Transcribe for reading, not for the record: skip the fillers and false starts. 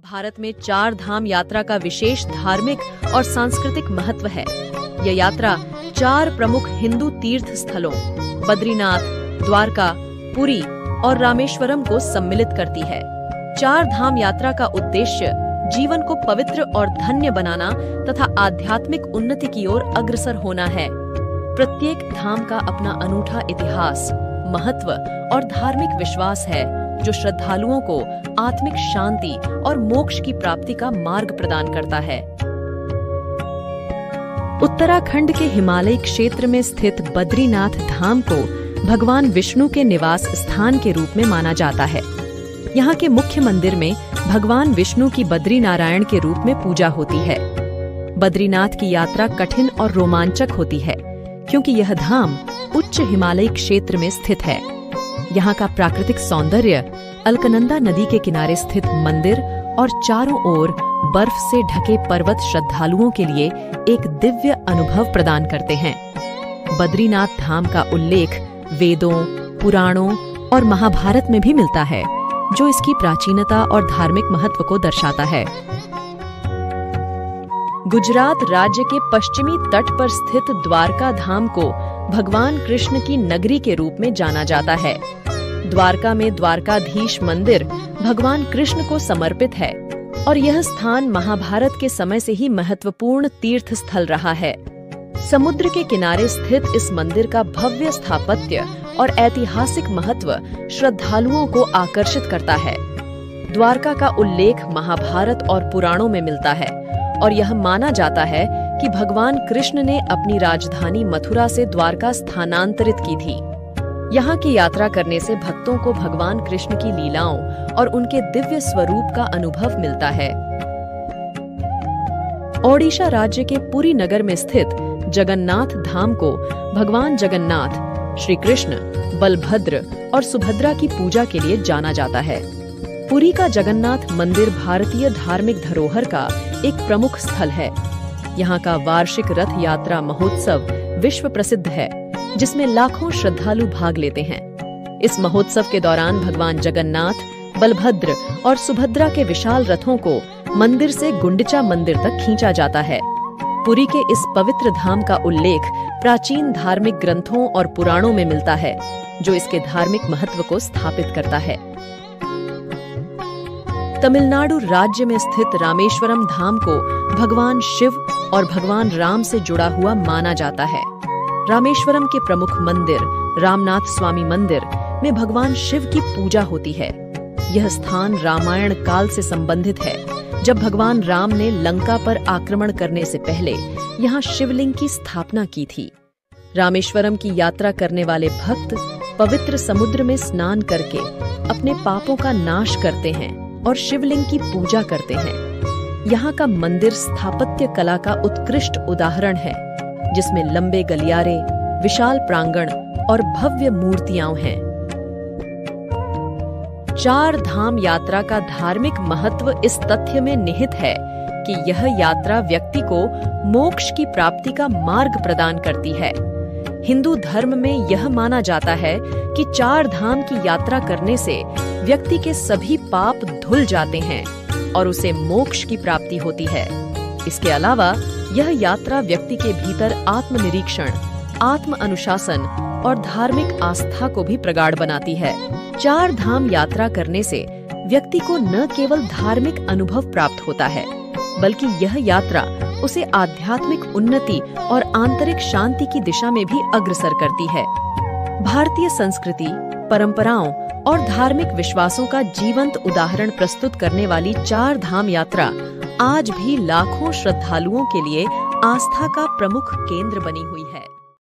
भारत में चार धाम यात्रा का विशेष धार्मिक और सांस्कृतिक महत्व है। यह यात्रा चार प्रमुख हिंदू तीर्थ स्थलों बद्रीनाथ, द्वारका, पुरी और रामेश्वरम को सम्मिलित करती है। चार धाम यात्रा का उद्देश्य जीवन को पवित्र और धन्य बनाना तथा आध्यात्मिक उन्नति की ओर अग्रसर होना है। प्रत्येक धाम का अपना अनूठा इतिहास, महत्व और धार्मिक विश्वास है, जो श्रद्धालुओं को आत्मिक शांति और मोक्ष की प्राप्ति का मार्ग प्रदान करता है। उत्तराखंड के हिमालयी क्षेत्र में स्थित बद्रीनाथ धाम को भगवान विष्णु के निवास स्थान के रूप में माना जाता है। यहाँ के मुख्य मंदिर में भगवान विष्णु की बद्री नारायण के रूप में पूजा होती है। बद्रीनाथ की यात्रा कठिन और रोमांचक होती है, क्योंकि यह धाम उच्च हिमालयी क्षेत्र में स्थित है। यहाँ का प्राकृतिक सौंदर्य, अलकनंदा नदी के किनारे स्थित मंदिर और चारों ओर बर्फ से ढके पर्वत श्रद्धालुओं के लिए एक दिव्य अनुभव प्रदान करते हैं। बद्रीनाथ धाम का उल्लेख वेदों, पुराणों और महाभारत में भी मिलता है, जो इसकी प्राचीनता और धार्मिक महत्व को दर्शाता है। गुजरात राज्य के पश्चिमी तट पर स्थित द्वारका धाम को भगवान कृष्ण की नगरी के रूप में जाना जाता है। द्वारका में द्वारकाधीश मंदिर भगवान कृष्ण को समर्पित है और यह स्थान महाभारत के समय से ही महत्वपूर्ण तीर्थ स्थल रहा है। समुद्र के किनारे स्थित इस मंदिर का भव्य स्थापत्य और ऐतिहासिक महत्व श्रद्धालुओं को आकर्षित करता है। द्वारका का उल्लेख महाभारत और पुराणों में मिलता है और यह माना जाता है कि भगवान कृष्ण ने अपनी राजधानी मथुरा से द्वारका स्थानांतरित की थी। यहाँ की यात्रा करने से भक्तों को भगवान कृष्ण की लीलाओं और उनके दिव्य स्वरूप का अनुभव मिलता है। ओडिशा राज्य के पुरी नगर में स्थित जगन्नाथ धाम को भगवान जगन्नाथ, श्री कृष्ण, बलभद्र और सुभद्रा की पूजा के लिए जाना जाता है। पुरी का जगन्नाथ मंदिर भारतीय धार्मिक धरोहर का एक प्रमुख स्थल है। यहाँ का वार्षिक रथ यात्रा महोत्सव विश्व प्रसिद्ध है, जिसमें लाखों श्रद्धालु भाग लेते हैं। इस महोत्सव के दौरान भगवान जगन्नाथ, बलभद्र और सुभद्रा के विशाल रथों को मंदिर से गुंडिचा मंदिर तक खींचा जाता है। पुरी के इस पवित्र धाम का उल्लेख प्राचीन धार्मिक ग्रंथों और पुराणों में मिलता है, जो इसके धार्मिक महत्व को स्थापित करता है। तमिलनाडु राज्य में स्थित रामेश्वरम धाम को भगवान शिव और भगवान राम से जुड़ा हुआ माना जाता है। रामेश्वरम के प्रमुख मंदिर रामनाथ स्वामी मंदिर में भगवान शिव की पूजा होती है। यह स्थान रामायण काल से संबंधित है, जब भगवान राम ने लंका पर आक्रमण करने से पहले यहाँ शिवलिंग की स्थापना की थी। रामेश्वरम की यात्रा करने वाले भक्त पवित्र समुद्र में स्नान करके अपने पापों का नाश करते हैं और शिवलिंग की पूजा करते हैं। यहाँ का मंदिर स्थापत्य कला का उत्कृष्ट उदाहरण है, जिसमें लंबे गलियारे, विशाल प्रांगण और भव्य मूर्तियां हैं। चार धाम यात्रा का धार्मिक महत्व इस तथ्य में निहित है कि यह यात्रा व्यक्ति को मोक्ष की प्राप्ति का मार्ग प्रदान करती है। हिंदू धर्म में यह माना जाता है कि चार धाम की यात्रा करने से व्यक्ति के सभी पाप धुल जाते हैं और उसे मोक्ष की प्राप्ति होती है। इसके अलावा यह यात्रा व्यक्ति के भीतर आत्मनिरीक्षण, आत्म अनुशासन और धार्मिक आस्था को भी प्रगाढ़ बनाती है। चार धाम यात्रा करने से व्यक्ति को न केवल धार्मिक अनुभव प्राप्त होता है, बल्कि यह यात्रा उसे आध्यात्मिक उन्नति और आंतरिक शांति की दिशा में भी अग्रसर करती है। भारतीय संस्कृति, परंपराओं और धार्मिक विश्वासों का जीवंत उदाहरण प्रस्तुत करने वाली चार धाम यात्रा आज भी लाखों श्रद्धालुओं के लिए आस्था का प्रमुख केंद्र बनी हुई है।